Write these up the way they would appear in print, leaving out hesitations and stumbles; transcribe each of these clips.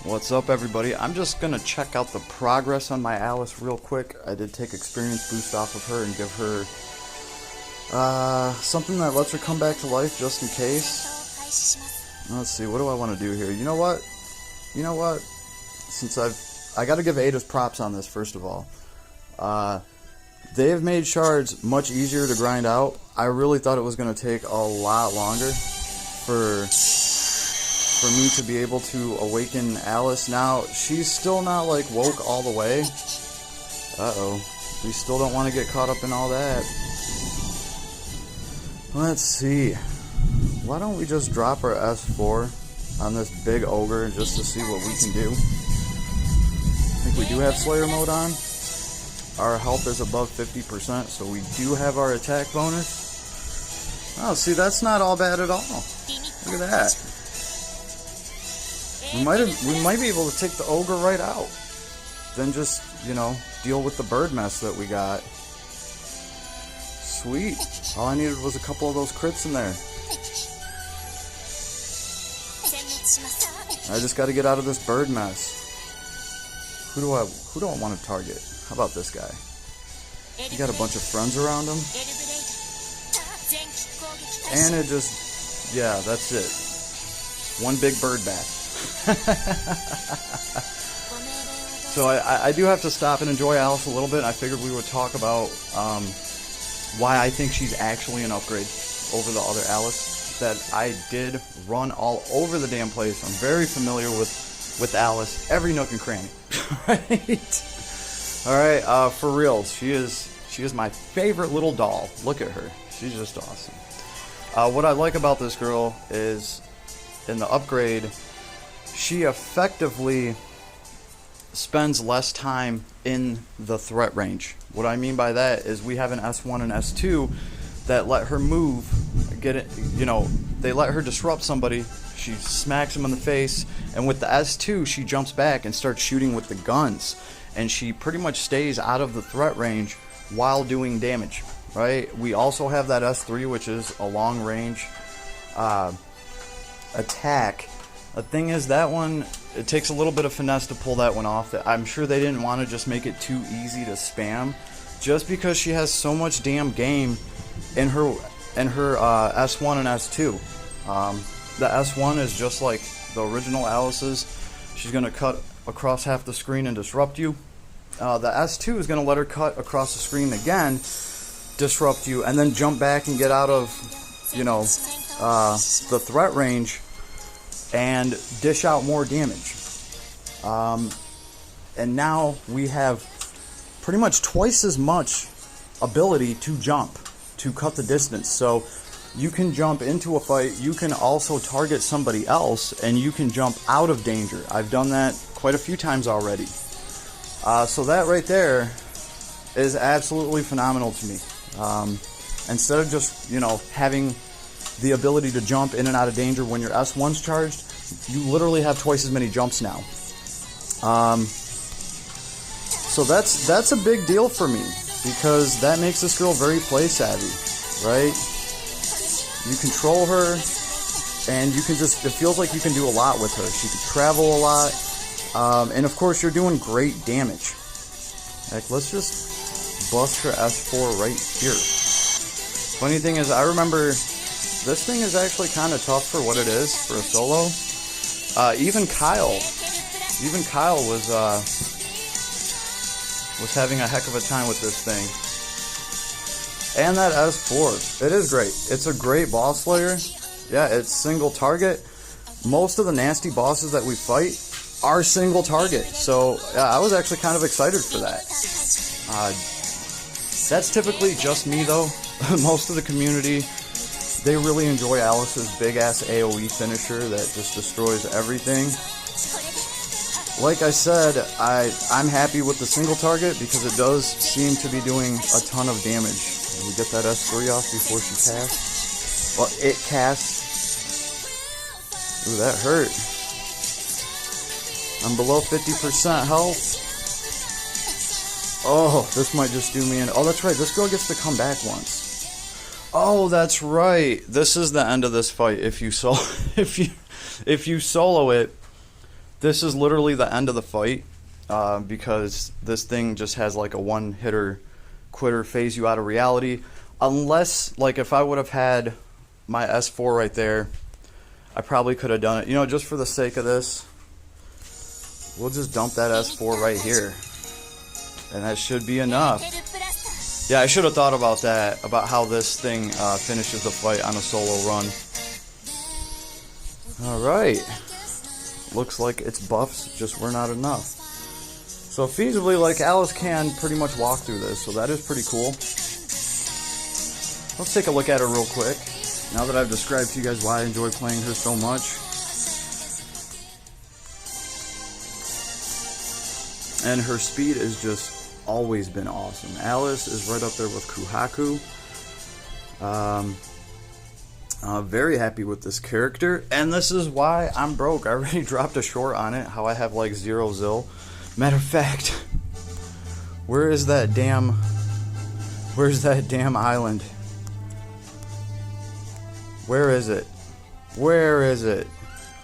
What's up, everybody? I'm just gonna check out the progress on my Alice real quick. I did take experience boost off of her and give her something that lets her come back to life just in case. Let's see, what do I want to do here? You know what? Since I gotta give Ada's props on this, first of all. They have made shards much easier to grind out. I really thought it was gonna take a lot longer for me to be able to awaken Alice. Now, she's still not like woke all the way. Uh-oh. We still don't want to get caught up in all that. Let's see. Why don't we just drop our S4 on this big ogre just to see what we can do. I think we do have Slayer mode on. Our health is above 50%, so we do have our attack bonus. Oh, see, that's not all bad at all. Look at that. We might be able to take the ogre right out. Then just, deal with the bird mess that we got. Sweet. All I needed was a couple of those crits in there. I just got to get out of this bird mess. Who do I want to target? How about this guy? He got a bunch of friends around him. And it just, yeah, that's it. One big bird bath. So I do have to stop and enjoy Alice a little bit. I figured we would talk about why I think she's actually an upgrade over the other Alice that I did run all over the damn place. I'm very familiar with Alice, every nook and cranny. Right? Alright, for real, she is my favorite little doll. Look at her. She's just awesome. What I like about this girl is in the upgrade, she effectively spends less time in the threat range. What I mean by that is we have an S1 and S2 that let her move, they let her disrupt somebody, she smacks them in the face, and with the S2 she jumps back and starts shooting with the guns, and she pretty much stays out of the threat range while doing damage, right? We also have that S3, which is a long range attack. The thing is, that one, it takes a little bit of finesse to pull that one off. I'm sure they didn't want to just make it too easy to spam, just because she has so much damn game in her S1 and S2. The S1 is just like the original Alice's. She's going to cut across half the screen and disrupt you. The S2 is going to let her cut across the screen again, disrupt you, and then jump back and get out of, the threat range and dish out more damage. And now we have pretty much twice as much ability to jump, to cut the distance. So you can jump into a fight, you can also target somebody else, and you can jump out of danger. I've done that quite a few times already. So that right there is absolutely phenomenal to me. Instead of just, having the ability to jump in and out of danger when your S1's charged, you literally have twice as many jumps now. So that's a big deal for me, because that makes this girl very play savvy, right? You control her, and it feels like you can do a lot with her. She can travel a lot, and of course you're doing great damage. Like, let's just bust her S4 right here. Funny thing is, I remember this thing is actually kind of tough for what it is for a solo. Even Kyle was having a heck of a time with this thing. And that S4, it is great. It's a great boss slayer. Yeah, it's single target. Most of the nasty bosses that we fight are single target. So yeah, I was actually kind of excited for that. That's typically just me though. Most of the community, they really enjoy Alice's big-ass AoE finisher that just destroys everything. Like I said, I'm happy with the single target because it does seem to be doing a ton of damage. Let me get that S3 off before she casts. Well, it casts. Ooh, that hurt. I'm below 50% health. Oh, this might just do me in. Oh, that's right. This girl gets to come back once. Oh, that's right. This is the end of this fight. If you solo it, This is literally the end of the fight, because this thing just has like a one-hitter quitter, phase you out of reality. Unless, like, if I would have had my S4 right there, I probably could have done it. You know, just for the sake of this, we'll just dump that S4 right here. And that should be enough. Yeah, I should have thought about that, about how this thing finishes the fight on a solo run. Alright. Looks like its buffs just were not enough. So feasibly, like, Alice can pretty much walk through this, so that is pretty cool. Let's take a look at her real quick, now that I've described to you guys why I enjoy playing her so much. And her speed has just always been awesome. Alice is right up there with Kuhaku. Very happy with this character, and this is why I'm broke. I already dropped a short on it, how I have like 0 zil. Matter of fact, where's that damn island? Where is it? Where is it?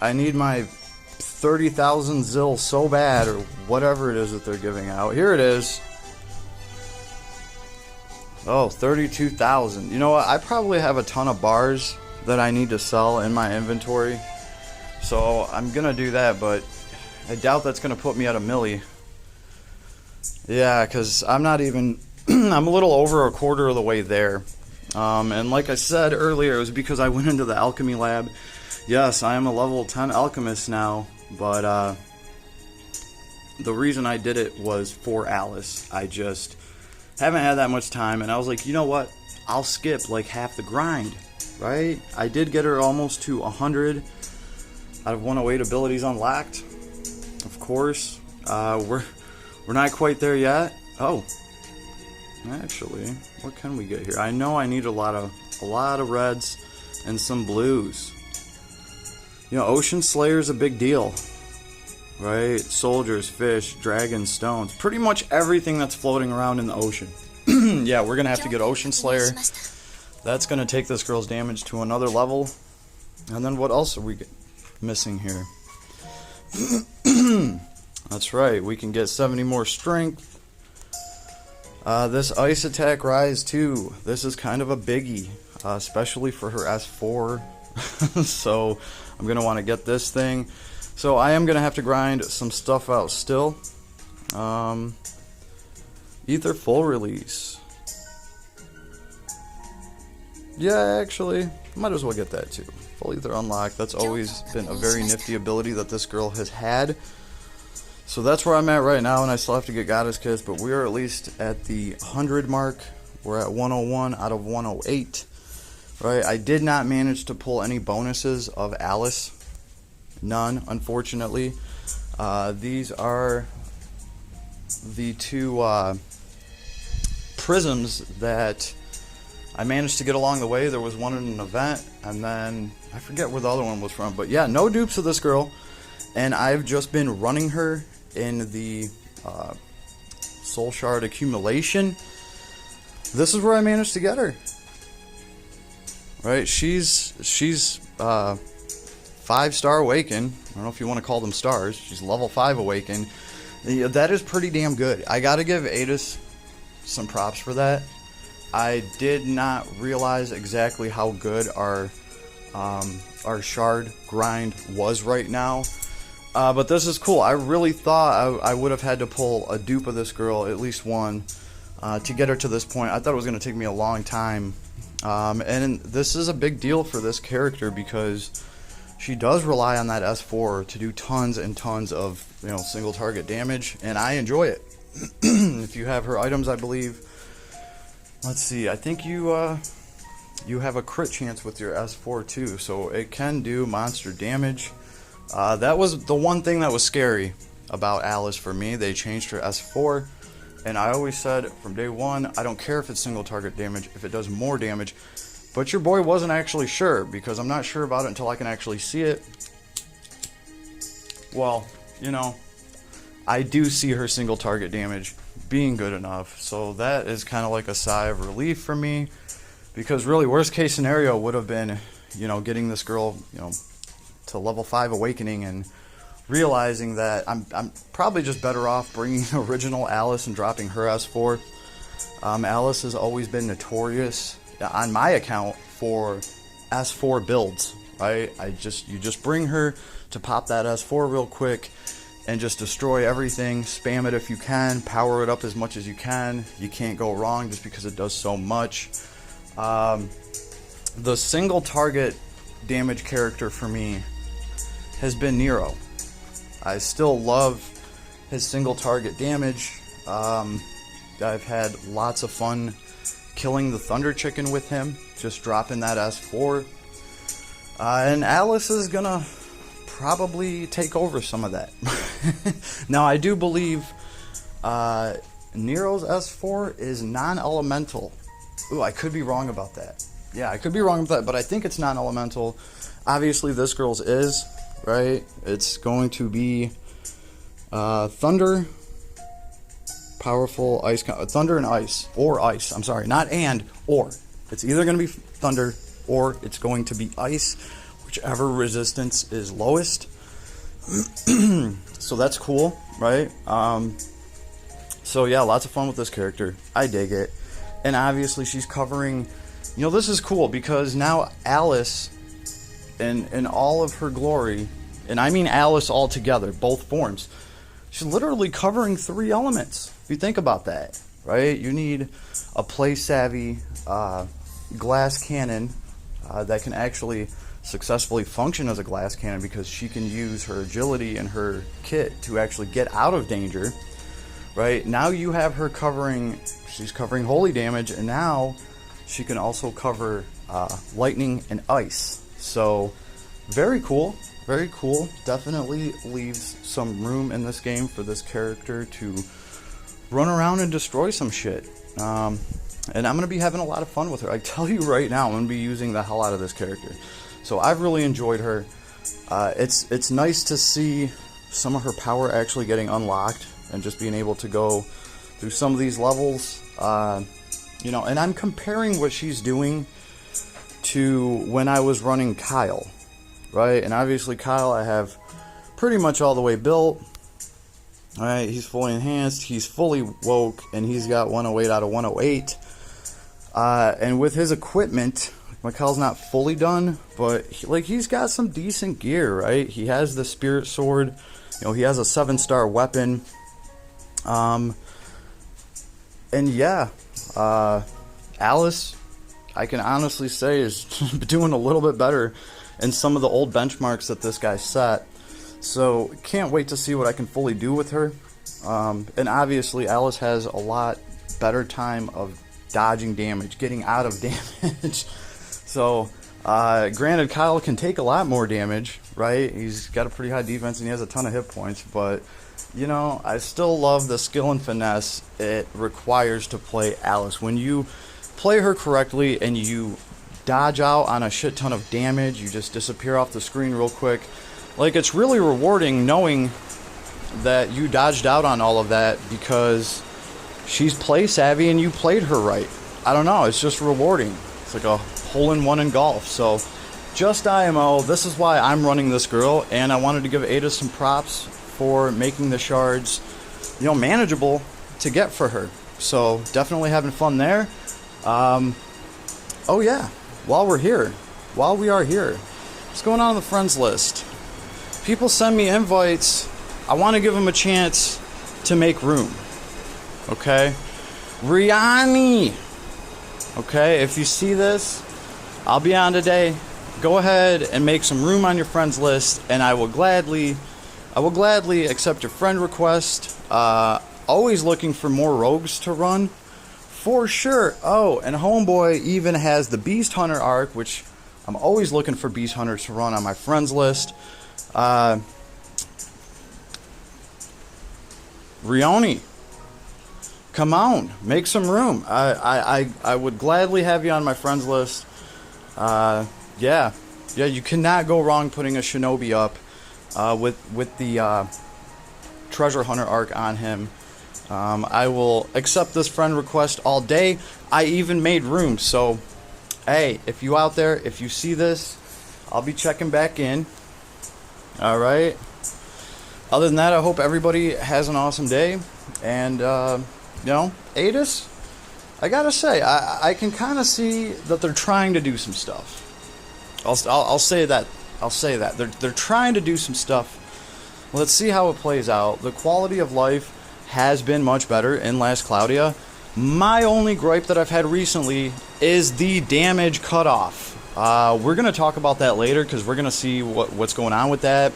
I need my 30,000 zil so bad, or whatever it is that they're giving out. Here it is. Oh, 32,000. You know what? I probably have a ton of bars that I need to sell in my inventory. So I'm gonna do that, but I doubt that's gonna put me at a milli. Yeah, because I'm not even... I'm a little over a quarter of the way there. And like I said earlier, it was because I went into the alchemy lab. Yes, I am a level 10 alchemist now, but the reason I did it was for Alice. I just haven't had that much time, and I was like, you know what? I'll skip like half the grind, right? I did get her almost to 100 out of 108 abilities unlocked. Of course, we're not quite there yet. Oh. Actually, what can we get here? I know I need a lot of reds and some blues. You know, Ocean Slayer's a big deal, right? Soldiers, fish, dragons, stones, pretty much everything that's floating around in the ocean. Yeah, we're gonna have to get Ocean Slayer. That's gonna take this girl's damage to another level. And then what else are we missing here? That's right, we can get 70 more strength. This ice attack rise too. This is kind of a biggie, especially for her S4. So I'm gonna want to get this thing. So I am gonna have to grind some stuff out still. Ether full release. Yeah, actually, might as well get that too. Full ether unlocked. That's always been a very nifty ability that this girl has had. So that's where I'm at right now, and I still have to get Goddess Kiss, but we are at least at the 100 mark. We're at 101 out of 108. Right, I did not manage to pull any bonuses of Alice. None, unfortunately. These are the two prisms that I managed to get along the way. There was one in an event, and then I forget where the other one was from. But yeah, no dupes of this girl, and I've just been running her in the Soul Shard accumulation. This is where I managed to get her. Right, she's 5-star awaken. I don't know if you want to call them stars. She's level 5 awaken. Yeah, that is pretty damn good. I gotta give Adis some props for that. I did not realize exactly how good our shard grind was right now. But this is cool. I really thought I would have had to pull a dupe of this girl, at least one, to get her to this point. I thought it was going to take me a long time. And this is a big deal for this character because she does rely on that S4 to do tons and tons of, you know, single target damage, and I enjoy it. If you have her items, I believe. Let's see. I think you have a crit chance with your S4 too, so it can do monster damage. That was the one thing that was scary about Alice for me. They changed her S4, and I always said from day one, I don't care if it's single target damage, if it does more damage. But your boy wasn't actually sure, because I'm not sure about it until I can actually see it. Well, you know, I do see her single target damage being good enough, so that is kind of like a sigh of relief for me, because really worst case scenario would have been, you know, getting this girl, you know, to level 5 awakening and realizing that I'm probably just better off bringing original Alice and dropping her S4. Alice has always been notorious on my account for S4 builds, right? You just bring her to pop that S4 real quick and just destroy everything. Spam it if you can, power it up as much as you can. You can't go wrong just because it does so much. The single target damage character for me has been Nero. I still love his single target damage. I've had lots of fun killing the Thunder Chicken with him, just dropping that S4. And Alice is gonna probably take over some of that. Now, I do believe Nero's S4 is non-elemental. Ooh, I could be wrong about that. Yeah, I could be wrong about that, but I think it's non-elemental. Obviously, this girl's is, right? It's going to be Thunder, powerful ice, Thunder and ice, or ice. I'm sorry, not and, or. It's either going to be Thunder or it's going to be ice, whichever resistance is lowest. So that's cool, right? So yeah, lots of fun with this character. I dig it. And obviously she's covering, you know, this is cool because now Alice, in all of her glory, and I mean Alice all together, both forms, she's literally covering 3 elements. If you think about that, right? You need a play-savvy glass cannon that can actually successfully function as a glass cannon because she can use her agility and her kit to actually get out of danger, right? Now you have her covering, she's covering holy damage, and now she can also cover lightning and ice. So very cool, very cool. Definitely leaves some room in this game for this character to run around and destroy some shit. And I'm going to be having a lot of fun with her. I tell you right now, I'm going to be using the hell out of this character. So I've really enjoyed her. It's nice to see some of her power actually getting unlocked and just being able to go through some of these levels. You know, and I'm comparing what she's doing to when I was running Kyle, right? And obviously Kyle I have pretty much all the way built. Alright, he's fully enhanced, he's fully woke, and he's got 108 out of 108. And with his equipment, Kyle's not fully done, but he's got some decent gear, right? He has the Spirit Sword, you know, he has a 7-star weapon. And yeah, Alice, I can honestly say, is doing a little bit better in some of the old benchmarks that this guy set. So can't wait to see what I can fully do with her. And obviously Alice has a lot better time of dodging damage, getting out of damage. So granted, Kyle can take a lot more damage, right? He's got a pretty high defense and he has a ton of hit points, but you know, I still love the skill and finesse it requires to play Alice. When you play her correctly and you dodge out on a shit ton of damage, you just disappear off the screen real quick. Like, it's really rewarding knowing that you dodged out on all of that because she's play savvy and you played her right. I don't know, it's just rewarding. It's like a hole-in-one in golf. So, just IMO, this is why I'm running this girl, and I wanted to give Ada some props for making the shards, you know, manageable to get for her. So, definitely having fun there. Oh yeah, while we are here, what's going on the friends list? People send me invites. I want to give them a chance to make room. Okay? Riani! Okay, if you see this, I'll be on today. Go ahead and make some room on your friends list, and I will gladly accept your friend request. Always looking for more rogues to run, for sure. Oh, and Homeboy even has the Beast Hunter arc, which I'm always looking for Beast Hunters to run on my friends list. Rioni, come on, make some room. I would gladly have you on my friends list. Yeah, you cannot go wrong putting a Shinobi up with the Treasure Hunter arc on him. I will accept this friend request all day. I even made room, so hey, if you out there, if you see this, I'll be checking back in. Alright, other than that, I hope everybody has an awesome day. And, Adis, I gotta say, I can kind of see that they're trying to do some stuff. I'll say that. I'll say that. They're trying to do some stuff. Let's see how it plays out. The quality of life has been much better in Las Cloudia. My only gripe that I've had recently is the damage cutoff. We're going to talk about that later because we're going to see what's going on with that.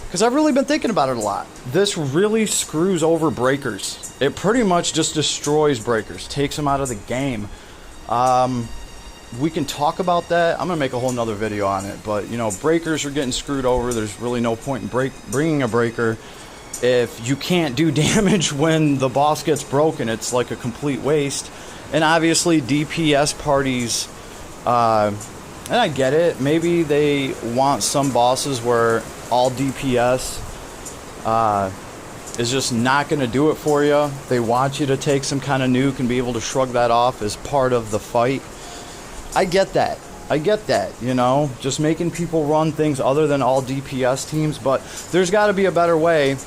Because I've really been thinking about it a lot. This really screws over breakers. It pretty much just destroys breakers, takes them out of the game. We can talk about that. I'm going to make a whole nother video on it. But, breakers are getting screwed over. There's really no point in bringing a breaker. If you can't do damage when the boss gets broken, it's like a complete waste. And obviously DPS parties, and I get it, maybe they want some bosses where all DPS is just not going to do it for you. They want you to take some kind of nuke and be able to shrug that off as part of the fight. I get that. Just making people run things other than all DPS teams, but there's got to be a better way.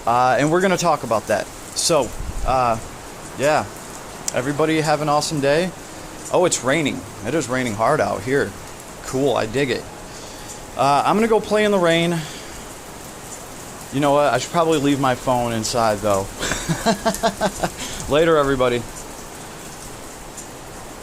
And we're going to talk about that. So, yeah. Everybody have an awesome day. Oh, it's raining. It is raining hard out here. Cool, I dig it. I'm going to go play in the rain. You know what? I should probably leave my phone inside, though. Later, everybody.